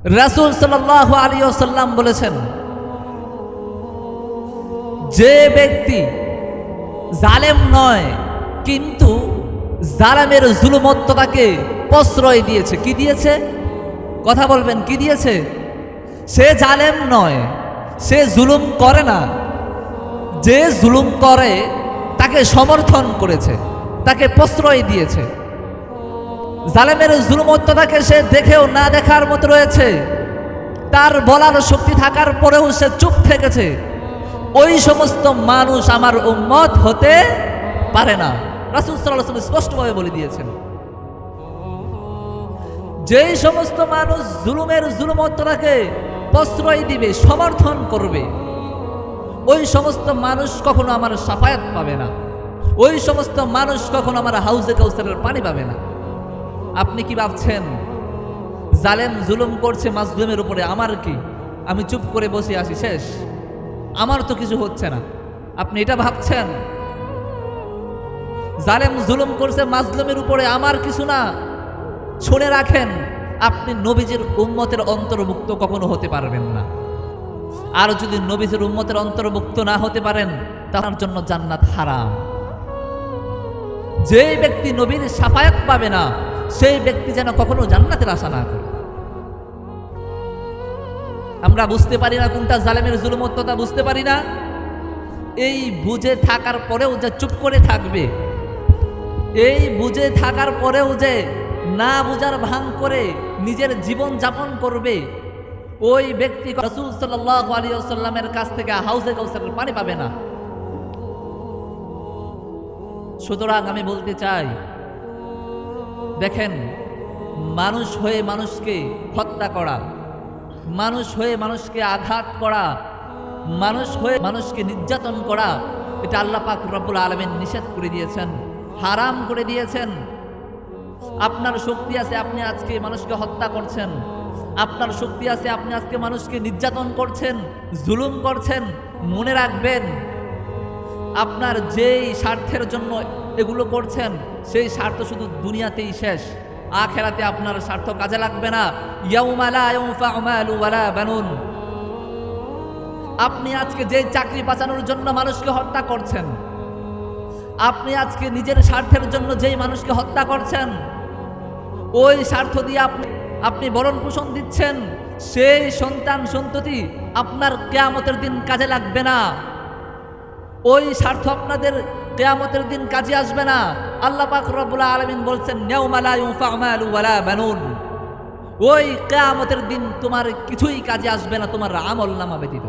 রাসূল সাল্লাল্লাহু আলাইহি ওয়াসাল্লাম বলেছেন, যে ব্যক্তি জালেম নয় কিন্তু জালেমের জুলুমত্বতাকে প্রশ্রয় দিয়েছে, কি দিয়েছে? কথা বলবেন, কি দিয়েছে? সে জালেম নয়, সে জুলুম করে না, যে জুলুম করে তাকে সমর্থন করেছে, তাকে প্রশ্রয় দিয়েছে। জালেমের জুলুমত্বতাকে সে দেখেও না দেখার মতো রয়েছে, তার বলার শক্তি থাকার পরেও সে চুপ থেকেছে। ওই সমস্ত মানুষ আমার উম্মত হতে পারে না। রাসূল সাল্লাল্লাহু আলাইহি ওয়াসাল্লাম স্পষ্টভাবে বলে দিয়েছেন, যেই সমস্ত মানুষ জুলুমের জুলুমত্বতাকে প্রশ্রয় দিবে, সমর্থন করবে, ওই সমস্ত মানুষ কখনো আমার শাফায়াত পাবে না, ওই সমস্ত মানুষ কখনো আমার হাউজে কাউসারের পানি পাবে না। আপনি কি ভাবছেন জালেম জুলুম করছে মাজলুমের উপরে, আমার কি? আমি চুপ করে বসে আছি, শেষ, আমার তো কিছু হচ্ছে না। আপনি এটা ভাবছেন জালেম জুলুম করছে মাজলুমের উপরে, আমার কিছু না? শুনে রাখেন, আপনি নবীজির উম্মতের অন্তর্ভুক্ত কখনো হতে পারবেন না। আর যদি নবীজির উম্মতের অন্তর্ভুক্ত না হতে পারেন, তার জন্য জান্নাত হারাম। যে ব্যক্তি নবীর শাফায়াত পাবে না, সেই ব্যক্তি যেন কখনো জান্নাতের আশা না করে। আমরা বুঝতে পারি না কোনটা জালেমের জুলুমত্বতা, বুঝতে পারি না। এই বুঝে থাকার পরেও যে চুপ করে থাকবে, এই বুঝে থাকার পরেও যে না বুঝার ভান করে নিজের জীবন যাপন করবে, ওই ব্যক্তি রাসূল সাল্লাল্লাহু আলাইহি ওয়াসাল্লামের কাছ থেকে হাউজে কাউসারের পানি পাবে না। সুতরাং আমি বলতে চাই, দেখেন, মানুষ হয়ে মানুষকে হত্যা করা, মানুষ হয়ে মানুষকে আঘাত করা, মানুষ হয়ে মানুষকে নির্যাতন করা, এটা আল্লাহ পাক রব্বুল আলামিন নিষেধ করে দিয়েছেন, হারাম করে দিয়েছেন। আপনার শক্তি আছে, আপনি আজকে মানুষকে হত্যা করছেন, আপনার শক্তি আছে, আপনি আজকে মানুষকে নির্যাতন করছেন, জুলুম করছেন। মনে রাখবেন, আপনার যেই স্বার্থের জন্য এগুলো করছেন, সেই স্বার্থ শুধু দুনিয়াতেই শেষ, আখিরাতে আপনার স্বার্থ কাজে লাগবে না। ইয়াউমা লা ইয়ানফাউ মালু ওয়ালা বানুন। আপনি আজকে যে চাকরি বাঁচানোর জন্য মানুষকে হত্যা করছেন, আপনি আজকে নিজের স্বার্থের জন্য যেই মানুষকে হত্যা করছেন, ওই স্বার্থ দিয়ে আপনি ভরণ পোষণ দিচ্ছেন, সেই সন্তান সন্ততি আপনার কিয়ামতের দিন কাজে লাগবে না। ওই স্বার্থ আপনাদের কিয়ামতের দিন কাজে আসবে না। আল্লাহ পাক রব্বুল আলামিন বলছেন, ইয়াউমা লা ইয়ানফাউ মালু ওয়ালা বানুন। ওই কিয়ামতের দিন তোমার কিছুই কাজে আসবে না, তোমার আমল নামা ব্যতীত।